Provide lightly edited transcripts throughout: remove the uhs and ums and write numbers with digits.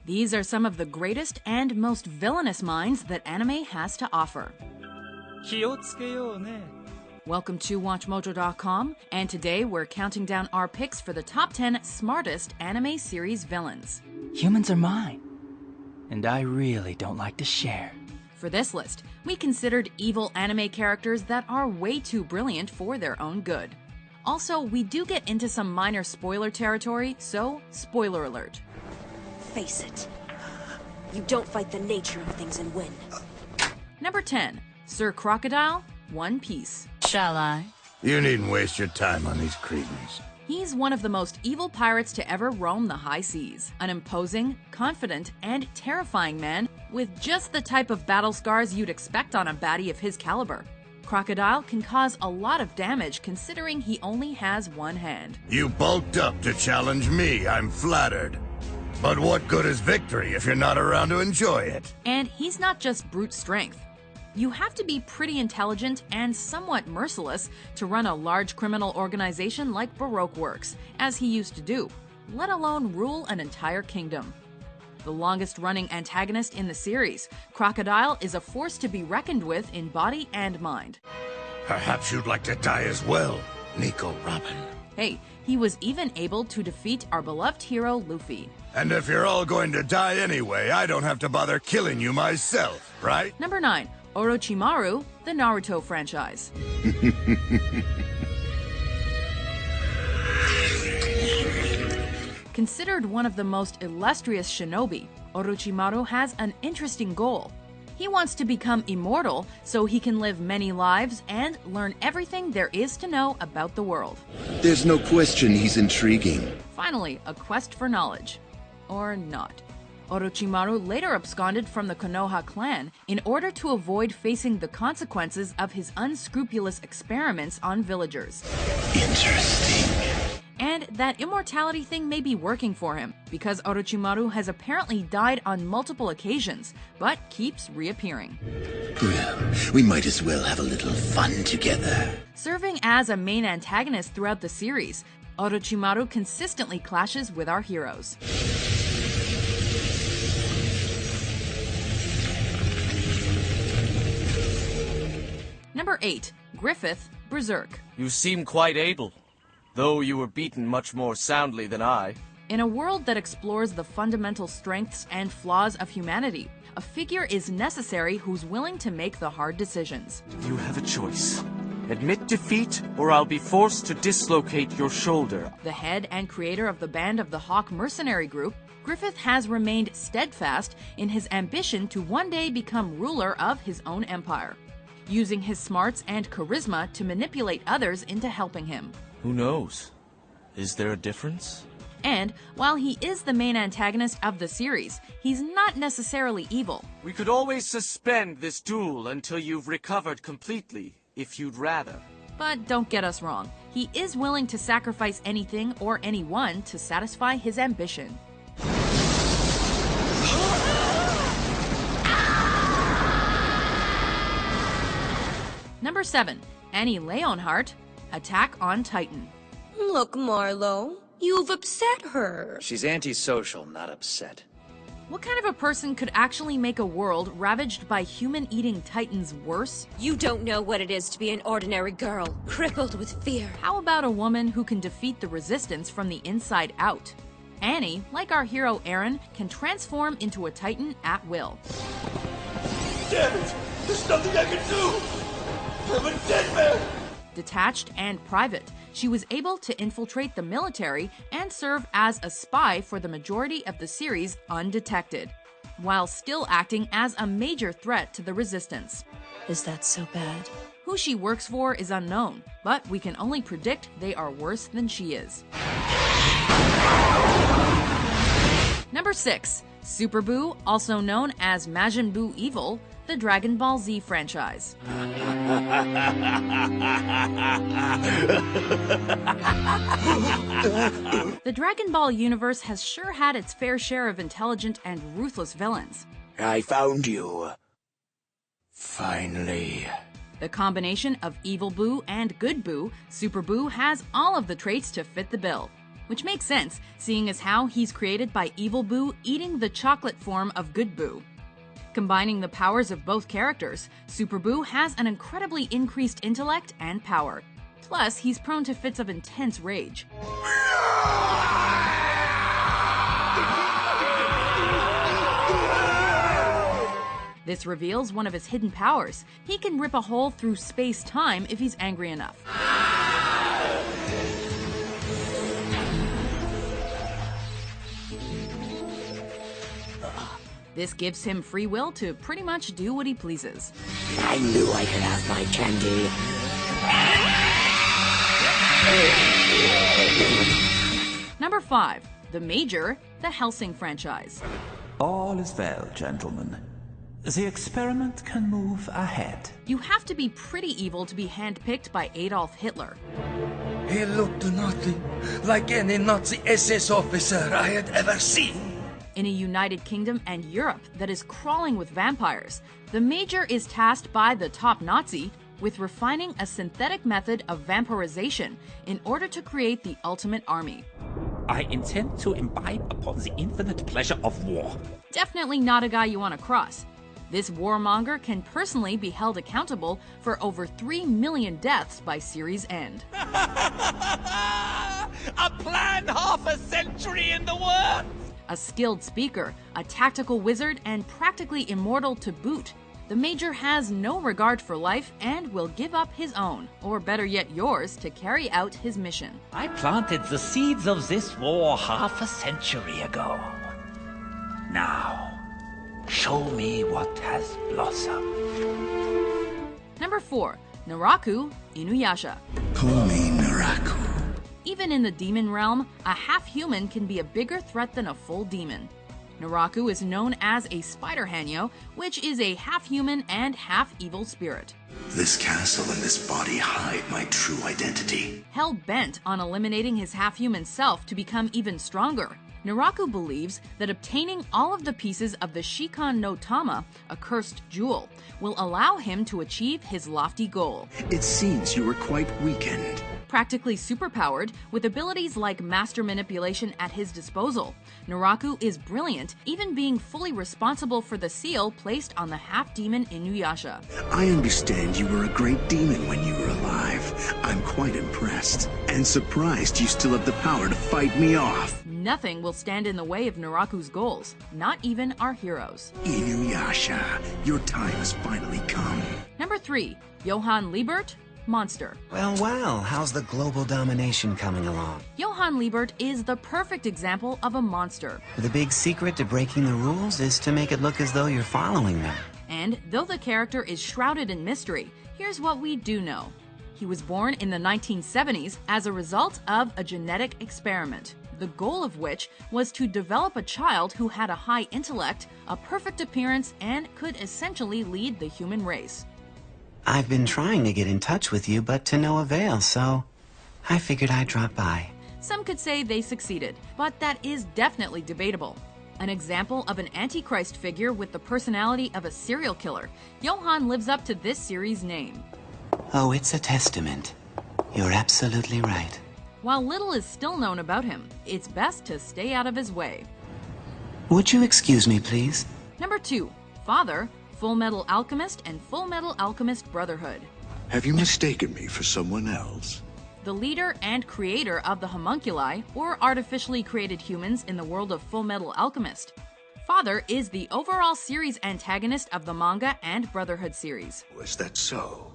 These are some of the greatest and most villainous minds that anime has to offer. 気をつけようね. Welcome to WatchMojo.com, and today we're counting down our picks for the top 10 smartest anime series villains. Humans are mine, and I really don't like to share. For this list, we considered evil anime characters that are way too brilliant for their own good. Also, we do get into some minor spoiler territory, so spoiler alert. Face it. You don't fight the nature of things and win. Number 10, Sir Crocodile, One Piece. Shall I? You needn't waste your time on these cretins. He's one of the most evil pirates to ever roam the high seas. An imposing, confident, and terrifying man with just the type of battle scars you'd expect on a baddie of his caliber. Crocodile can cause a lot of damage considering he only has one hand. You bulked up to challenge me, I'm flattered. But what good is victory if you're not around to enjoy it? And he's not just brute strength. You have to be pretty intelligent and somewhat merciless to run a large criminal organization like Baroque Works, as he used to do, let alone rule an entire kingdom. The longest-running antagonist in the series, Crocodile is a force to be reckoned with in body and mind. Perhaps you'd like to die as well, Nico Robin. Hey, he was even able to defeat our beloved hero Luffy. And if you're all going to die anyway, I don't have to bother killing you myself, right? Number 9, Orochimaru, the Naruto franchise. Considered one of the most illustrious shinobi, Orochimaru has an interesting goal. He wants to become immortal so he can live many lives and learn everything there is to know about the world. There's no question he's intriguing. Finally, a quest for knowledge. Or not. Orochimaru later absconded from the Konoha clan in order to avoid facing the consequences of his unscrupulous experiments on villagers. Interesting. And that immortality thing may be working for him, because Orochimaru has apparently died on multiple occasions, but keeps reappearing. Well, we might as well have a little fun together. Serving as a main antagonist throughout the series, Orochimaru consistently clashes with our heroes. Number 8, Griffith, Berserk. You seem quite able, though you were beaten much more soundly than I. In a world that explores the fundamental strengths and flaws of humanity, a figure is necessary who's willing to make the hard decisions. You have a choice. Admit defeat, or I'll be forced to dislocate your shoulder. The head and creator of the Band of the Hawk mercenary group, Griffith has remained steadfast in his ambition to one day become ruler of his own empire, using his smarts and charisma to manipulate others into helping him. Who knows? Is there a difference? And while he is the main antagonist of the series, he's not necessarily evil. We could always suspend this duel until you've recovered completely, if you'd rather. But don't get us wrong, he is willing to sacrifice anything or anyone to satisfy his ambition. Number 7, Annie Leonhardt, Attack on Titan. Look, Marlo, you've upset her. She's antisocial, not upset. What kind of a person could actually make a world ravaged by human-eating titans worse? You don't know what it is to be an ordinary girl, crippled with fear. How about a woman who can defeat the resistance from the inside out? Annie, like our hero Eren, can transform into a titan at will. Damn it! There's nothing I can do! I'm a dead man! Detached and private, she was able to infiltrate the military and serve as a spy for the majority of the series undetected, while still acting as a major threat to the resistance. Is that so bad? Who she works for is unknown, but we can only predict they are worse than she is. Number 6, Super Buu, also known as Majin Buu Evil, the Dragon Ball Z franchise. The Dragon Ball universe has sure had its fair share of intelligent and ruthless villains. I found you. Finally. The combination of Evil Boo and Good Boo, Super Boo has all of the traits to fit the bill. Which makes sense, seeing as how he's created by Evil Boo eating the chocolate form of Good Boo. Combining the powers of both characters, Super Boo has an incredibly increased intellect and power. Plus, he's prone to fits of intense rage. This reveals one of his hidden powers. He can rip a hole through space-time if he's angry enough. This gives him free will to pretty much do what he pleases. I knew I could have my candy. Number 5. The Major, the Hellsing franchise. All is well, gentlemen. The experiment can move ahead. You have to be pretty evil to be handpicked by Adolf Hitler. He looked nothing like any Nazi SS officer I had ever seen. In a United Kingdom and Europe that is crawling with vampires, the Major is tasked by the top Nazi with refining a synthetic method of vampirization in order to create the ultimate army. I intend to imbibe upon the infinite pleasure of war. Definitely not a guy you want to cross. This warmonger can personally be held accountable for over 3 million deaths by series end. A plan half a century in the works! A skilled speaker, a tactical wizard, and practically immortal to boot, the Major has no regard for life and will give up his own, or better yet yours, to carry out his mission. I planted the seeds of this war half a century ago. Now, show me what has blossomed. Number 4. Naraku Inuyasha. Call me Naraku. Even in the demon realm, a half-human can be a bigger threat than a full demon. Naraku is known as a Spider Hanyo, which is a half-human and half-evil spirit. This castle and this body hide my true identity. Hell-bent on eliminating his half-human self to become even stronger, Naraku believes that obtaining all of the pieces of the Shikan no Tama, a cursed jewel, will allow him to achieve his lofty goal. It seems you were quite weakened. Practically superpowered, with abilities like master manipulation at his disposal, Naraku is brilliant, even being fully responsible for the seal placed on the half-demon Inuyasha. I understand you were a great demon when you were alive. I'm quite impressed, and surprised you still have the power to fight me off. Nothing will stand in the way of Naraku's goals, not even our heroes. Inuyasha, your time has finally come. Number 3. Johann Liebert, Monster. Well, how's the global domination coming along? Johann Liebert is the perfect example of a monster. The big secret to breaking the rules is to make it look as though you're following them. And though the character is shrouded in mystery, here's what we do know. He was born in the 1970s as a result of a genetic experiment, the goal of which was to develop a child who had a high intellect, a perfect appearance, and could essentially lead the human race. I've been trying to get in touch with you, but to no avail, so I figured I'd drop by. Some could say they succeeded, but that is definitely debatable. An example of an Antichrist figure with the personality of a serial killer, Johann lives up to this series' name. Oh, it's a testament. You're absolutely right. While little is still known about him, it's best to stay out of his way. Would you excuse me, please? Number 2. Father, Full Metal Alchemist and Full Metal Alchemist Brotherhood. Have you mistaken me for someone else? The leader and creator of the homunculi, or artificially created humans in the world of Full Metal Alchemist. Father is the overall series antagonist of the manga and Brotherhood series. Was that so?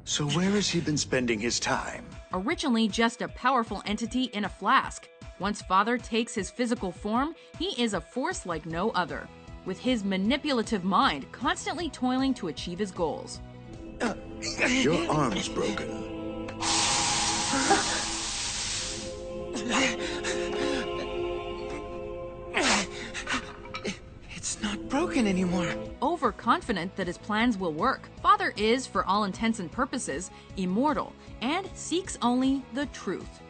So where has he been spending his time? Originally just a powerful entity in a flask, once Father takes his physical form, he is a force like no other, with his manipulative mind constantly toiling to achieve his goals. Your arm's broken. It's not broken anymore. Overconfident that his plans will work, Father is, for all intents and purposes, immortal and seeks only the truth.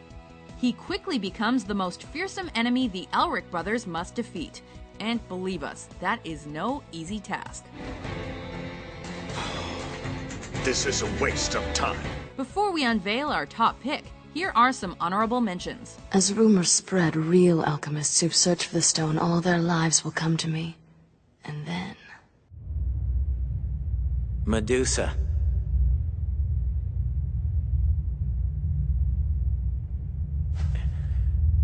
He quickly becomes the most fearsome enemy the Elric brothers must defeat. And believe us, that is no easy task. This is a waste of time. Before we unveil our top pick, here are some honorable mentions. As rumors spread, real alchemists who've searched for the stone all their lives will come to me. And then... Medusa.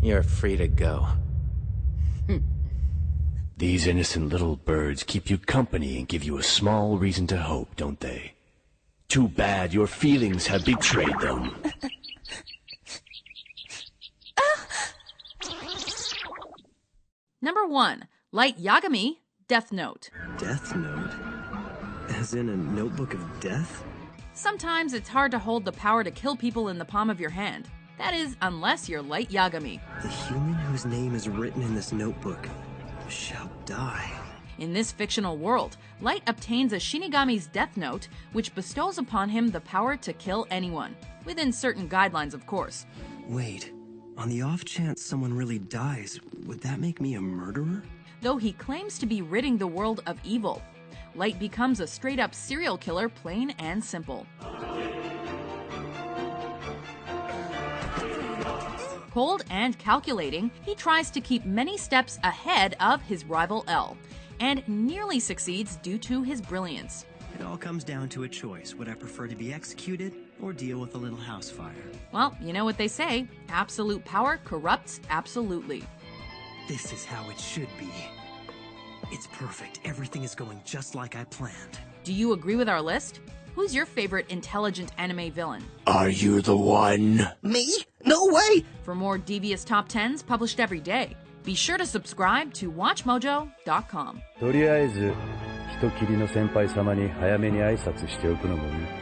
You're free to go. These innocent little birds keep you company and give you a small reason to hope, don't they? Too bad your feelings have betrayed them. Number 1. Light Yagami, Death Note. Death Note? As in a notebook of death? Sometimes it's hard to hold the power to kill people in the palm of your hand. That is, unless you're Light Yagami. The human whose name is written in this notebook shall die. In this fictional world, Light obtains a Shinigami's Death Note, which bestows upon him the power to kill anyone. Within certain guidelines, of course. Wait, on the off chance someone really dies, would that make me a murderer? Though he claims to be ridding the world of evil, Light becomes a straight-up serial killer, plain and simple. Cold and calculating, he tries to keep many steps ahead of his rival L, and nearly succeeds due to his brilliance. It all comes down to a choice. Would I prefer to be executed or deal with a little house fire? Well, you know what they say, absolute power corrupts absolutely. This is how it should be. It's perfect. Everything is going just like I planned. Do you agree with our list? Who's your favorite intelligent anime villain? Are you the one? Me? No way! For more devious top 10s published every day, be sure to subscribe to WatchMojo.com. とりあえず、人斬りの先輩様に早めに挨拶しておくのもいい。